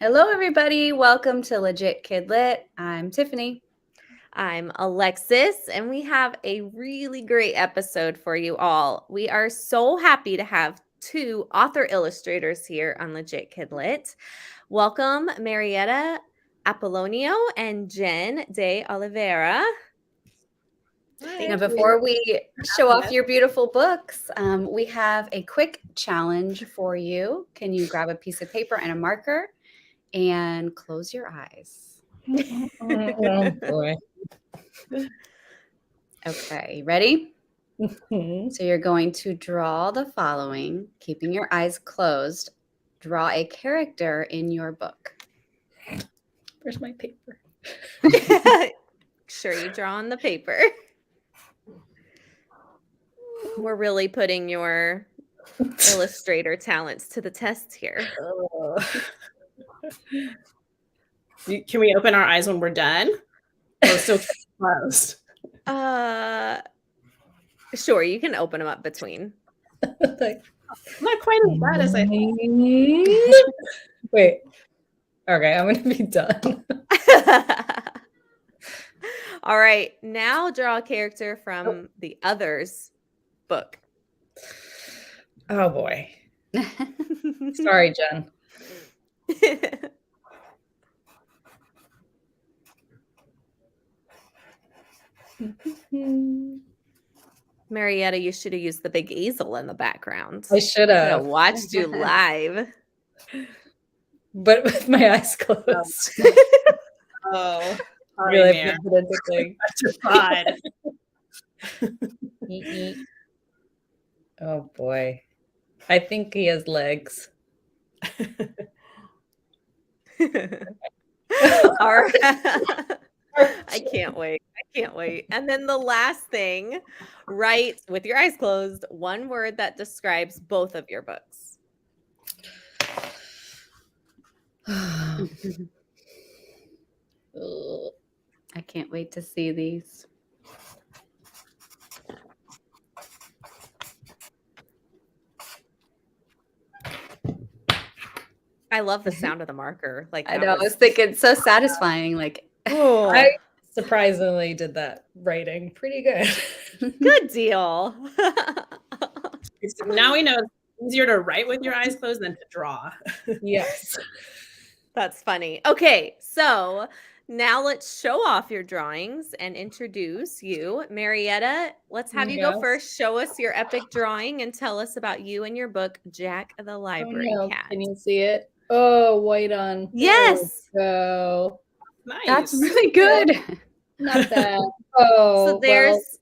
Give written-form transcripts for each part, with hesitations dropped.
Hello, everybody. Welcome to Legit KidLit. I'm Tiffany. I'm Alexis, and we have a really great episode for you all. We are so happy to have two author illustrators here on Legit KidLit. Welcome, Marietta Appollino and Jen de Oliveira. Now, before we show off your beautiful books, we have a quick challenge for you. Can you grab a piece of paper and a marker and close your eyes? Oh, boy. Okay, ready? Mhm. So you're going to draw the following, keeping your eyes closed. Draw a character in your book. Where's my paper? Sure, you draw on the paper. We're really putting your illustrator talents to the test here. Can we open our eyes when we're done? Or still closed? Sure, you can open them up between. Like, Not quite as bad as I thought. Wait. Okay, I'm going to be done. All right, now draw a character from the other's book. Oh, boy. Sorry, Jen. Marietta, you should have used the big easel in the background. I should have. Watched you live. But with my eyes closed. Oh, Really man. pedantically. Oh, boy. I think he has legs. All right. I can't wait. And then the last thing, write with your eyes closed one word that describes both of your books. I can't wait to see these. I love the sound of the marker. I know. I was thinking so satisfying. Like, I surprisingly did that writing pretty good. Good deal. So now we know it's easier to write with your eyes closed than to draw. Yes. That's funny. Okay, so now let's show off your drawings and introduce you. Marietta, let's have you go first. Show us your epic drawing and tell us about you and your book, Jack the Library Cat. Can you see it? Oh, white on. Yes. So Nice. That's really good. not bad. Oh, So there's.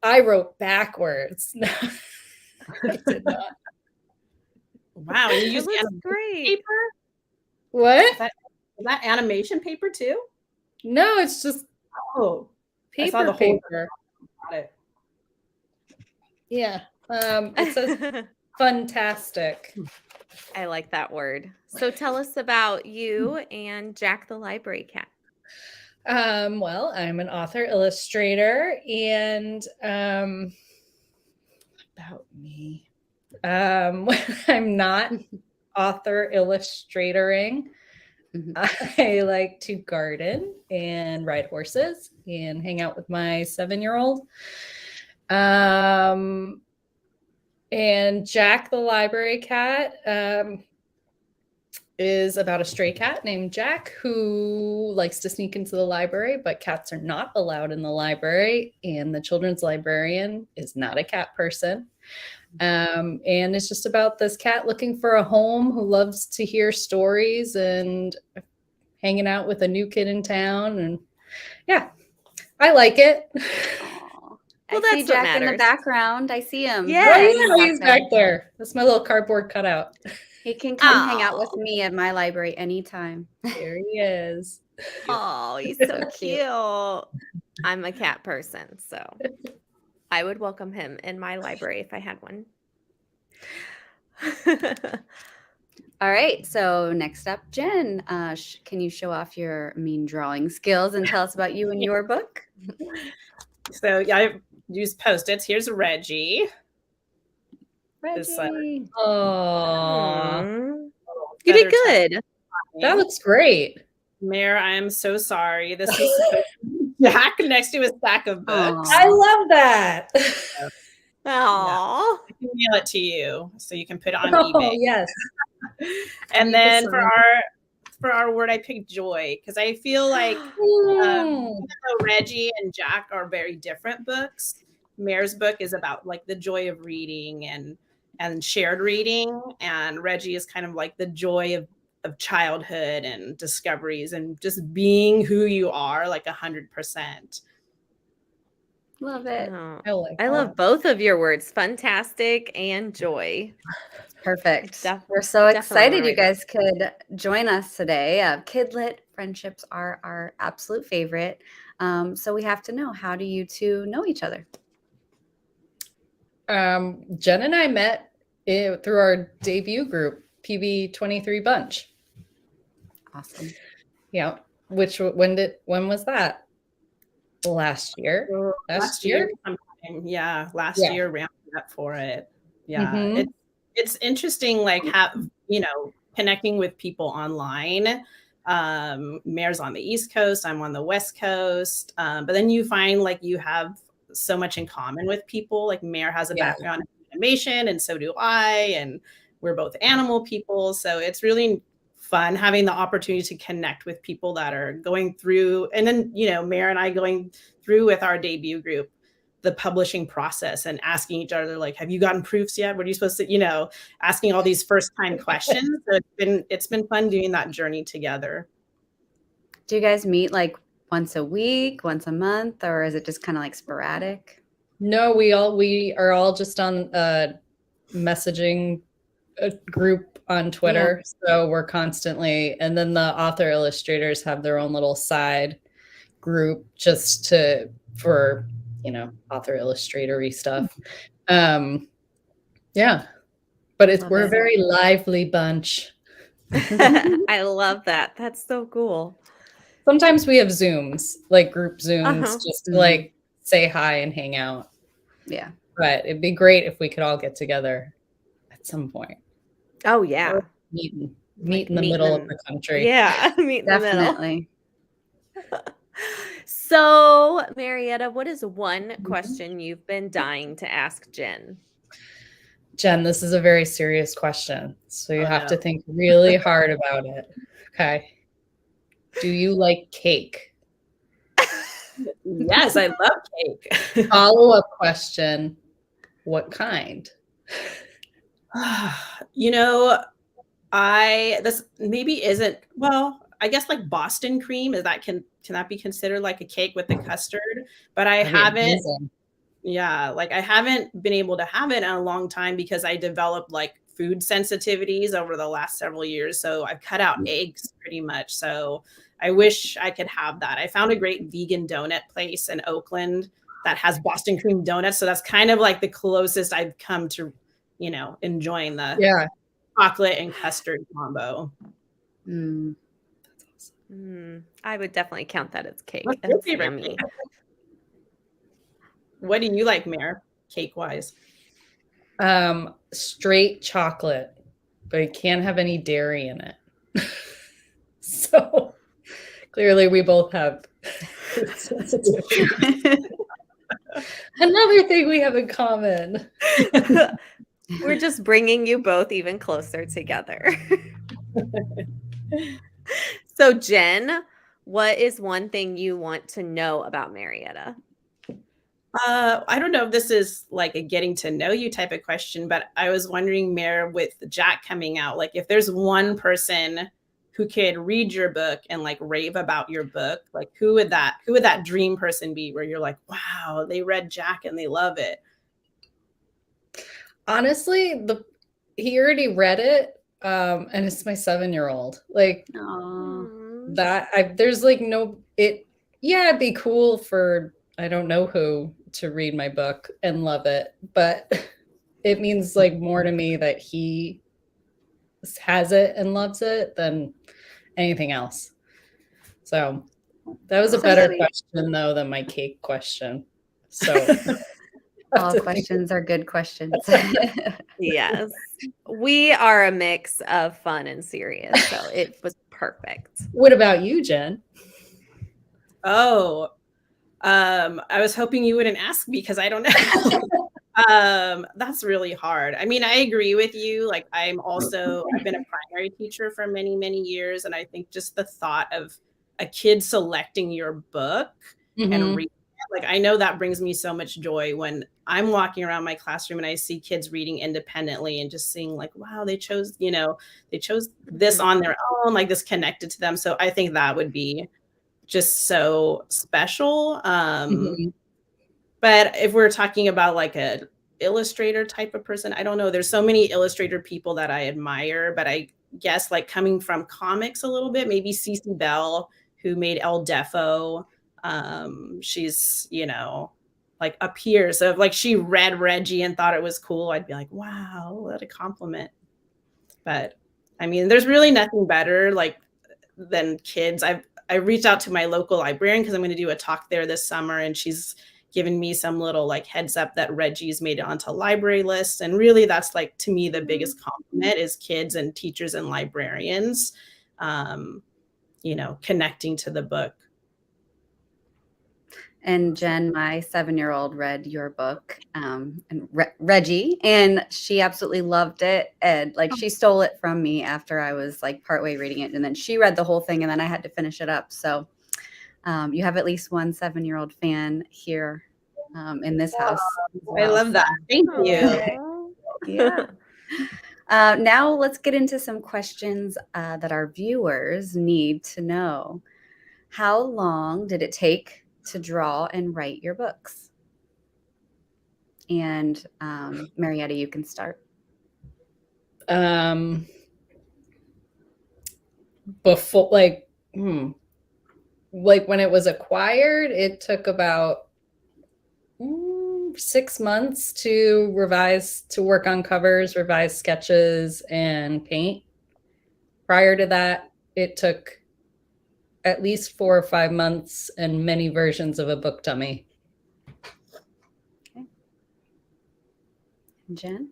well, I wrote backwards. I did not. Wow. And you It used looks animation great. paper? What? Is that animation paper too? No, it's just Oh, I saw paper. the whole Paper. got it. Yeah. It says fantastic. I like that word. So tell us about you and Jack the Library Cat. Well, I'm an author illustrator, and about me. I'm not author illustratoring. I like to garden and ride horses and hang out with my 7-year-old. And Jack the Library Cat is about a stray cat named Jack who likes to sneak into the library, but cats are not allowed in the library, and the children's librarian is not a cat person. And it's just about this cat looking for a home who loves to hear stories and hanging out with a new kid in town. And yeah, I like it. Well, I see Jack in the background. I see him. Yes. Oh, yeah, he's back there. That's my little cardboard cutout. He can come hang out with me at my library anytime. There he is. Oh, he's so cute. I'm a cat person, so I would welcome him in my library if I had one. All right. So next up, Jen, can you show off your mean drawing skills and tell us about you and your book? So yeah, I used Post-its. Here's Reggie. Reggie. Oh, You did good. That looks great. Mayor, I am so sorry. This is supposed to be Jack next to a stack of books. Aw. I love that. Aww. I can mail it to you so you can put it on Oh, eBay. yes. And Thank you then so for much. our word, I picked joy because I feel like Mm. even though Reggie and Jack are very different books, Mayor's book is about like the joy of reading and shared reading, and Reggie is kind of like the joy of childhood and discoveries and just being who you are, like 100%. Love it. Oh, I love both of your words, fantastic and joy. Perfect. Def- We're so definitely excited wanna you read that. guys could join us today. KidLit friendships are our absolute favorite. So we have to know, how do you two know each other? Jen and I met through our debut group, PB23 Bunch. Awesome. Yeah. When was that? Last year. Last year? Sometime. Yeah, last Yeah. year ramped up for it. Yeah. Mhm. It's interesting, like connecting with people online. Mayor's on the East Coast, I'm on the West Coast. But then you find like you have so much in common with people. Like Mayor has a background in animation, and so do I, and we're both animal people. So it's really fun having the opportunity to connect with people that are going through, and then Mayor and I going through with our debut group the publishing process and asking each other, like, have you gotten proofs yet? What are you supposed to, asking all these first time questions. So it's been fun doing that journey together. Do you guys meet like once a week, once a month, or is it just kind of like sporadic? No, we are all just on a messaging group on Twitter. So we're constantly, and then the author illustrators have their own little side group just for author illustratory stuff. Yeah. But we're a very lively bunch. I love that. That's so cool. Sometimes we have Zooms, like group Zooms, just to like say hi and hang out. Yeah. But it'd be great if we could all get together at some point. Oh yeah. Or meet in the middle of the country. Yeah, meet in the middle. Definitely. So, Marietta, what is one question you've been dying to ask Jen? Jen, this is a very serious question, so you have to think really hard about it. Okay. Do you like cake? Yes, I love cake. Follow-up question, what kind? This maybe isn't, well, I guess like Boston cream, can that be considered like a cake with the custard? But I haven't been able to have it in a long time because I developed like food sensitivities over the last several years. So I've cut out eggs pretty much. So I wish I could have that. I found a great vegan donut place in Oakland that has Boston cream donuts. So that's kind of like the closest I've come to, enjoying the chocolate and custard combo. I would definitely count that as cake. What's your favorite cake? What do you like, Mayor, cake-wise? Straight chocolate, but it can't have any dairy in it. So clearly we both have another thing we have in common. We're just bringing you both even closer together. So, Jen, what is one thing you want to know about Marietta? I don't know if this is like a getting to know you type of question, but I was wondering, Mayor, with Jack coming out, like if there's one person who could read your book and like rave about your book, like who would that dream person be where you're like, wow, they read Jack and they love it? Honestly, he already read it. And it's my 7-year-old. Like there's like it'd be cool for I don't know who to read my book and love it, but it means like more to me that he has it and loves it than anything else. So that was a better question though than my cake question. So all questions are good questions. Yes. We are a mix of fun and serious. So it was Perfect. What about you, Jen? Oh, I was hoping you wouldn't ask me because I don't know. That's really hard. I mean, I agree with you. Like, I've been a primary teacher for many, many years. And I think just the thought of a kid selecting your book and reading it, like, I know that brings me so much joy when I'm walking around my classroom and I see kids reading independently and just seeing like, wow, they chose this on their own, like this connected to them. So I think that would be just so special. But if we're talking about like a illustrator type of person, I don't know. There's so many illustrator people that I admire, but I guess like coming from comics a little bit, maybe Cece Bell, who made El Defo. She's, like up here. So if like she read Reggie and thought it was cool, I'd be like, wow, what a compliment. But I mean, there's really nothing better like than kids. I reached out to my local librarian because I'm going to do a talk there this summer, and she's given me some little like heads up that Reggie's made it onto library lists. And really that's like, to me, the biggest compliment is kids and teachers and librarians, connecting to the book. And Jen, my 7-year-old, read your book, and Reggie, and she absolutely loved it. And like, she stole it from me after I was like partway reading it, and then she read the whole thing, and then I had to finish it up. So you have at least one 7-year-old fan here in this house. I love that. Thank you. Yeah. Now let's get into some questions that our viewers need to know. How long did it take to draw and write your books? And Marietta, you can start. Before, like when it was acquired, it took about 6 months to work on covers, revise sketches, and paint. Prior to that, it took at least 4 or 5 months and many versions of a book dummy. Okay. Jen?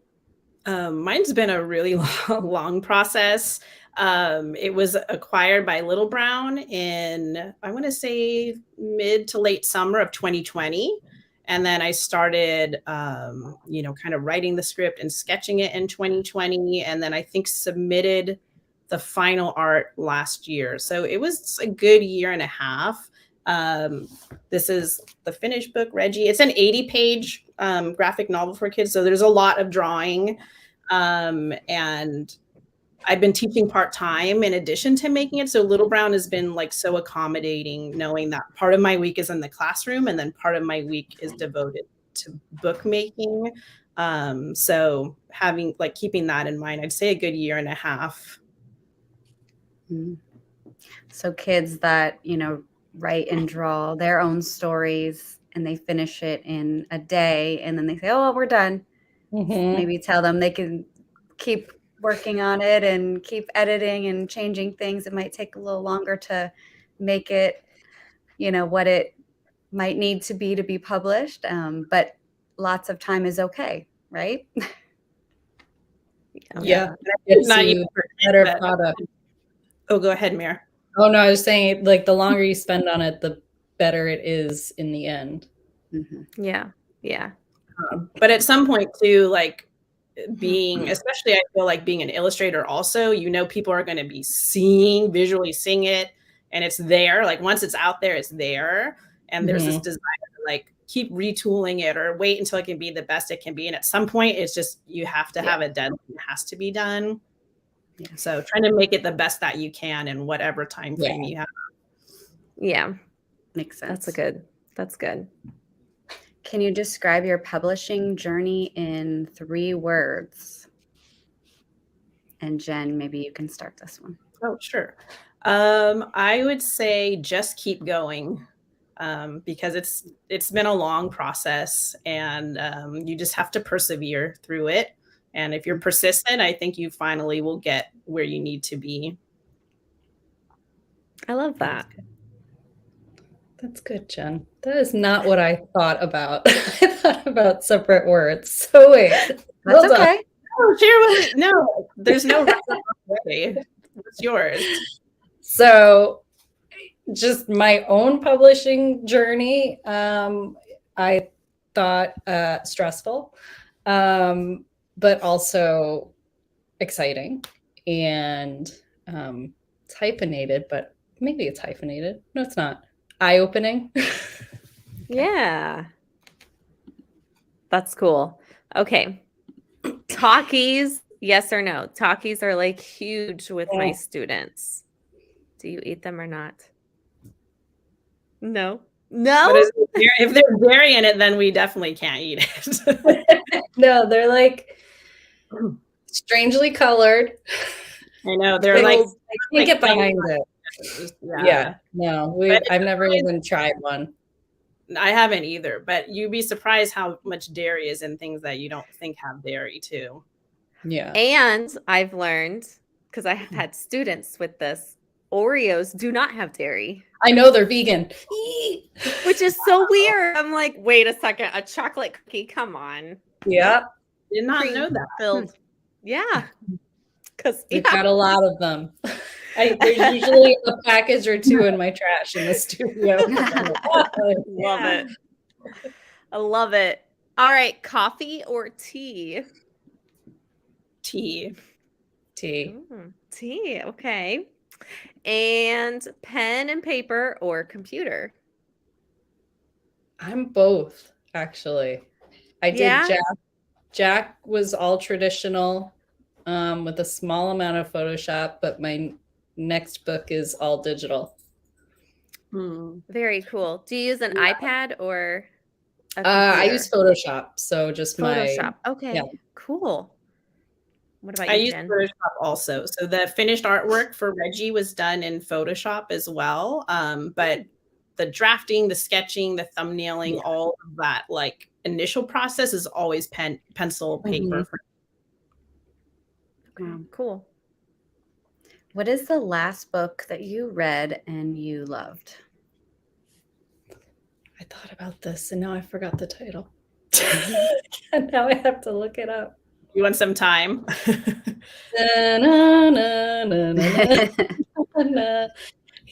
Mine's been a really long process. It was acquired by Little Brown in, I want to say, mid to late summer of 2020. And then I started, kind of writing the script and sketching it in 2020. And then I think submitted the final art last year. So it was a good year and a half. This is the finished book, Reggie. It's an 80-page graphic novel for kids. So there's a lot of drawing. And I've been teaching part-time in addition to making it. So Little Brown has been like so accommodating, knowing that part of my week is in the classroom and then part of my week is devoted to bookmaking. So keeping that in mind, I'd say a good year and a half. So kids that, write and draw their own stories and they finish it in a day and then they say, oh, well, we're done. Maybe tell them they can keep working on it and keep editing and changing things. It might take a little longer to make it, what it might need to be published. But lots of time is okay, right? Yeah. It's not even better product. Oh, go ahead, Mir. Oh, no, I was saying, like, the longer you spend on it, the better it is in the end. Yeah. But at some point, too, like, especially I feel like being an illustrator also, people are going to be visually seeing it, and it's there. Like, once it's out there, it's there. And there's this desire to, like, keep retooling it or wait until it can be the best it can be. And at some point, it's just, you have to have a deadline. It has to be done. Yeah. So trying to make it the best that you can in whatever time frame you have. Yeah. Makes sense. That's good. Can you describe your publishing journey in 3 words? And Jen, maybe you can start this one. Oh, sure. I would say just keep going, because it's been a long process, and you just have to persevere through it. And if you're persistent, I think you finally will get where you need to be. I love that. That's good, Jen. That is not what I thought about. I thought about separate words. So wait. That's okay. Oh, share with it. No, there's no right way. It's yours. So just my own publishing journey, I thought stressful, but also exciting, and it's hyphenated, but maybe it's hyphenated. No, it's not. Eye-opening. Yeah. That's cool. Okay. Talkies, yes or no? Talkies are like huge with my students. Do you eat them or not? No. No? But if there's dairy in it, then we definitely can't eat it. No, they're like strangely colored. I know they're I like can't get behind it. yeah. No, But I've never even tried one. I haven't either, but you'd be surprised how much dairy is in things that you don't think have dairy too. Yeah. And I've learned, because I have had students with this, Oreos do not have dairy. I know they're vegan. Which is so weird. I'm like, wait a second, a chocolate cookie, come on. Yeah. Did not know that. Filled. Yeah. Because We've got a lot of them. There's usually a package or two in my trash in the studio. Love it. I love it. All right, coffee or tea? Tea. Tea. Tea, okay. And pen and paper or computer? I'm both, actually. I did Yeah? Jack. Jack was all traditional, with a small amount of Photoshop, but my next book is all digital. Very cool. Do you use an iPad or a I computer? use Photoshop, so just Photoshop. Okay, yeah. Cool. What about I you, use Jen? Photoshop also. So the finished artwork for Reggie was done in Photoshop as well. But the drafting, the sketching, the thumbnailing, all of that like initial process is always pencil, paper. Cool. What is the last book that you read and you loved? I thought about this and now I forgot the title. And now I have to look it up. You want some time? Can't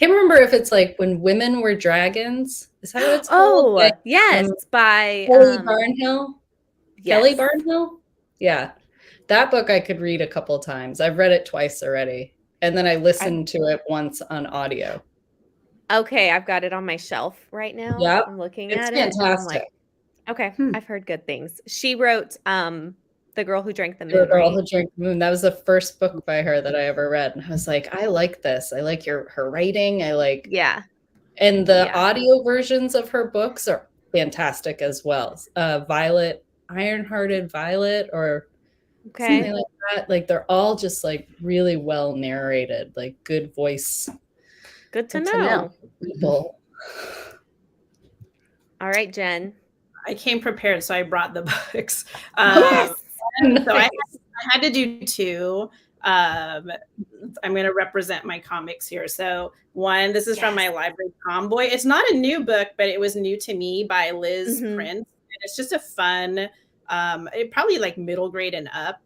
remember if it's like When Women Were Dragons. Is that what it's called? Oh, yes, by Kelly Barnhill. yes. Kelly Barnhill? Yeah. That book I could read a couple times. I've read it twice already. And then I listened to it once on audio. Okay, I've got it on my shelf right now. Yep. I'm looking It's at it. fantastic. Okay, I've heard good things. She wrote The Girl Who Drank the Moon. The Girl Who right? Drank the Moon. That was the first book by her that I ever read. And I was like, I like this. I like her writing. I like And the audio versions of her books are fantastic as well. Violet, Ironhearted Violet, or something like that. Like they're all just like really well narrated, like good voice. Good to know. People. All right, Jen. I came prepared, so I brought the books. Yes. So I had to do two. I'm going to represent my comics here. So one, this is from my library, Tomboy. It's not a new book, but it was new to me by Liz Prince. And it's just a fun, probably like middle grade and up,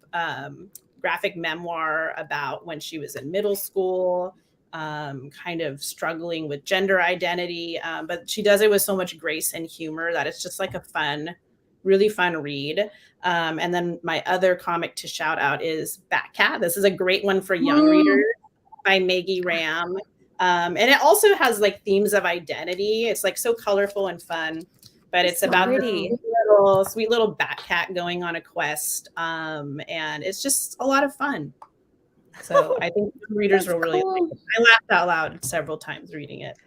graphic memoir about when she was in middle school, kind of struggling with gender identity. But she does it with so much grace and humor that it's just like a fun, really fun read. And then my other comic to shout out is Batcat. This is a great one for young readers by Maggie Ram. And it also has like themes of identity. It's like so colorful and fun, but it's about the sweet little Batcat going on a quest. And it's just a lot of fun. So I think readers will really like it. I laughed out loud several times reading it.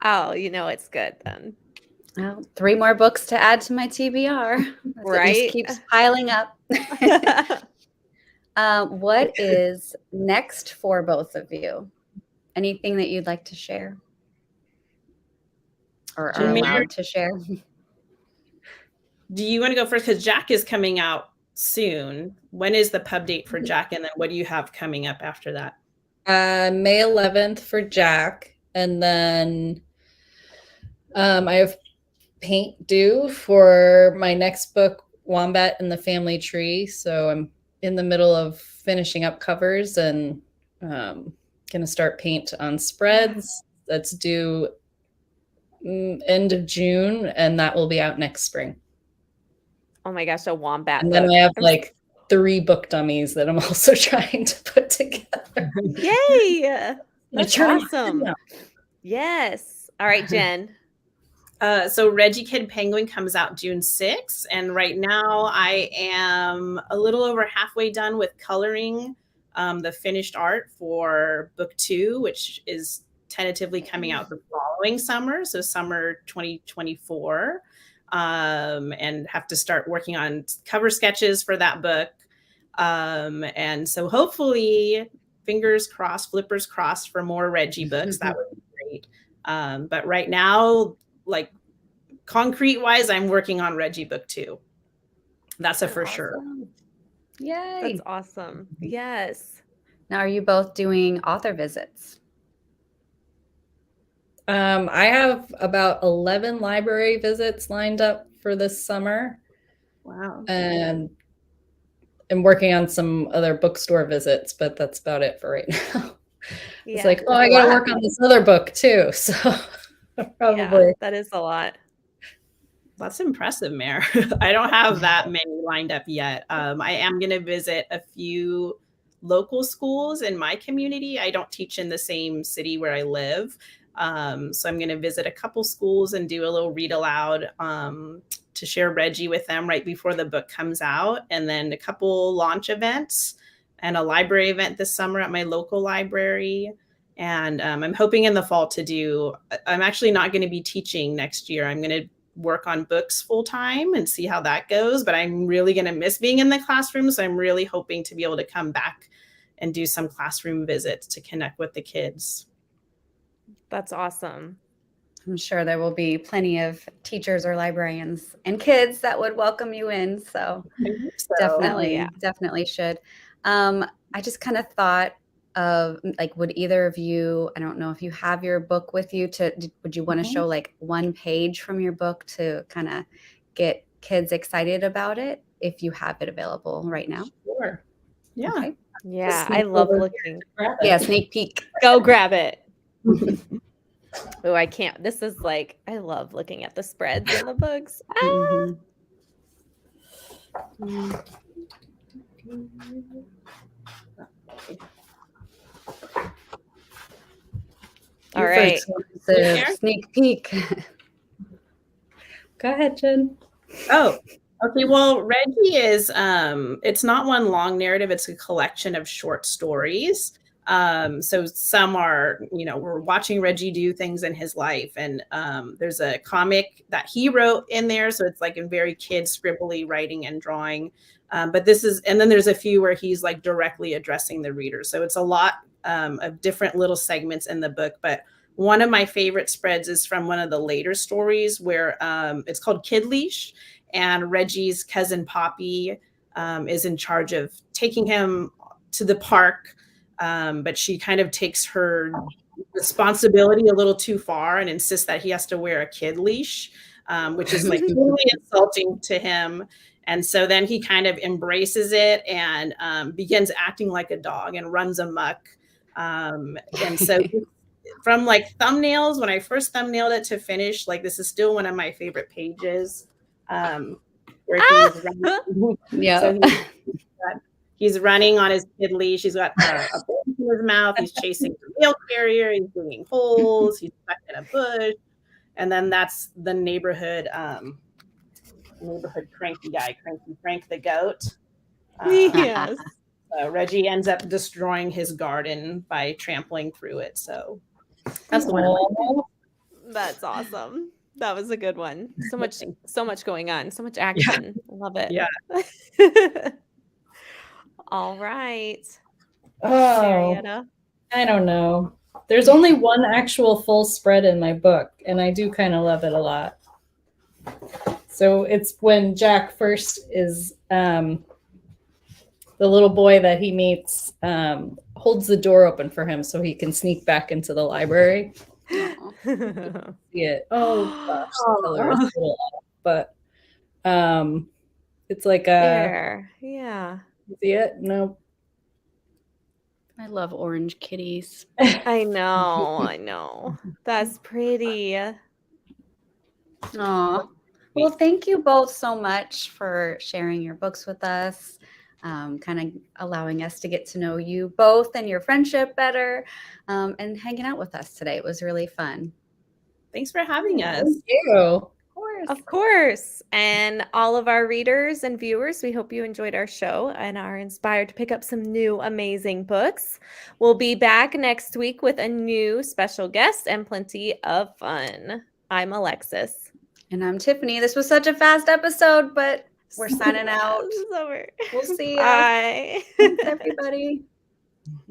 Oh, you know it's good then. Well, 3 more books to add to my TBR. Right? It just keeps piling up. What is next for both of you? Anything that you'd like to share? Or are allowed to share? Do you want to go first? Because Jack is coming out soon. When is the pub date for Jack? And then what do you have coming up after that? May 11th for Jack. And then I have paint due for my next book, Wombat and the Family Tree. So I'm in the middle of finishing up covers and gonna start paint on spreads. That's due end of June, and that will be out next spring. Oh my gosh, a wombat And book. then I have like 3 book dummies that I'm also trying to put together. Yay! That's Turn awesome. Yes. All right, Jen. So Reggie Kid Penguin comes out June 6th. And right now I am a little over halfway done with coloring the finished art for book 2, which is tentatively coming out the following summer. So summer 2024. And have to start working on cover sketches for that book. And so hopefully, fingers crossed, flippers crossed for more Reggie books. That would be great. But right now, like concrete wise, I'm working on Reggie book 2. That's a for sure. Yay. That's awesome. Yes. Now, are you both doing author visits? I have about 11 library visits lined up for this summer. Wow. And I'm working on some other bookstore visits, but that's about it for right now. It's like, oh, I got to work on this other book too. So probably. Yeah, that is a lot. That's impressive, Mare. I don't have that many lined up yet. I am going to visit a few local schools in my community. I don't teach in the same city where I live. So I'm going to visit a couple schools and do a little read aloud to share Reggie with them right before the book comes out. And then a couple launch events and a library event this summer at my local library. And I'm hoping in the fall to do, I'm actually not going to be teaching next year. I'm going to work on books full time and see how that goes. But I'm really going to miss being in the classroom. So I'm really hoping to be able to come back and do some classroom visits to connect with the kids. That's awesome. I'm sure there will be plenty of teachers or librarians and kids that would welcome you in. So, definitely should. I just kind of thought of like, would either of you, I don't know if you have your book with you, would you want to show like one page from your book to kind of get kids excited about it if you have it available right now? Sure. Yeah. Okay. Yeah, I love looking. Yeah, sneak peek. Go grab it. Oh, I can't. This is like, I love looking at the spreads in the books. All right. Sneak peek. Go ahead, Jen. Oh, okay. Well, Reggie is, it's not one long narrative. It's a collection of short stories. So some are, we're watching Reggie do things in his life, and there's a comic that he wrote in there. So it's like in very kid scribbly writing and drawing. But and then there's a few where he's like directly addressing the reader. So it's a lot of different little segments in the book. But one of my favorite spreads is from one of the later stories where it's called KidLit, and Reggie's cousin Poppy is in charge of taking him to the park. But she kind of takes her responsibility a little too far and insists that he has to wear a kid leash, which is like totally insulting to him. And so then he kind of embraces it and begins acting like a dog and runs amok. And so from like thumbnails, when I first thumbnailed it to finish, like this is still one of my favorite pages where he's running. Yeah. So he's running on his kid leash. He's got a book in his mouth. He's chasing the mail carrier. He's digging holes. He's stuck in a bush. And then that's the neighborhood cranky guy, Cranky Frank the goat. Yes. Reggie ends up destroying his garden by trampling through it. So that's the one. That's awesome. That was a good one. So much going on. So much action. Yeah. Love it. Yeah. All right. Oh, Marietta. I don't know. There's only one actual full spread in my book, and I do kind of love it a lot. So it's when Jack first is the little boy that he meets holds the door open for him so he can sneak back into the library. See it. Oh gosh, the color is a little off, but it's like a there. Yeah. see it? No. I love orange kitties. I know. That's pretty. Aw. Well, thank you both so much for sharing your books with us, kind of allowing us to get to know you both and your friendship better, and hanging out with us today. It was really fun. Thanks for having us. Thank you. Of course. Of course. And all of our readers and viewers, we hope you enjoyed our show and are inspired to pick up some new amazing books. We'll be back next week with a new special guest and plenty of fun. I'm Alexis. And I'm Tiffany. This was such a fast episode, but we're signing out. This is over. We'll see you. Bye. Thanks, everybody.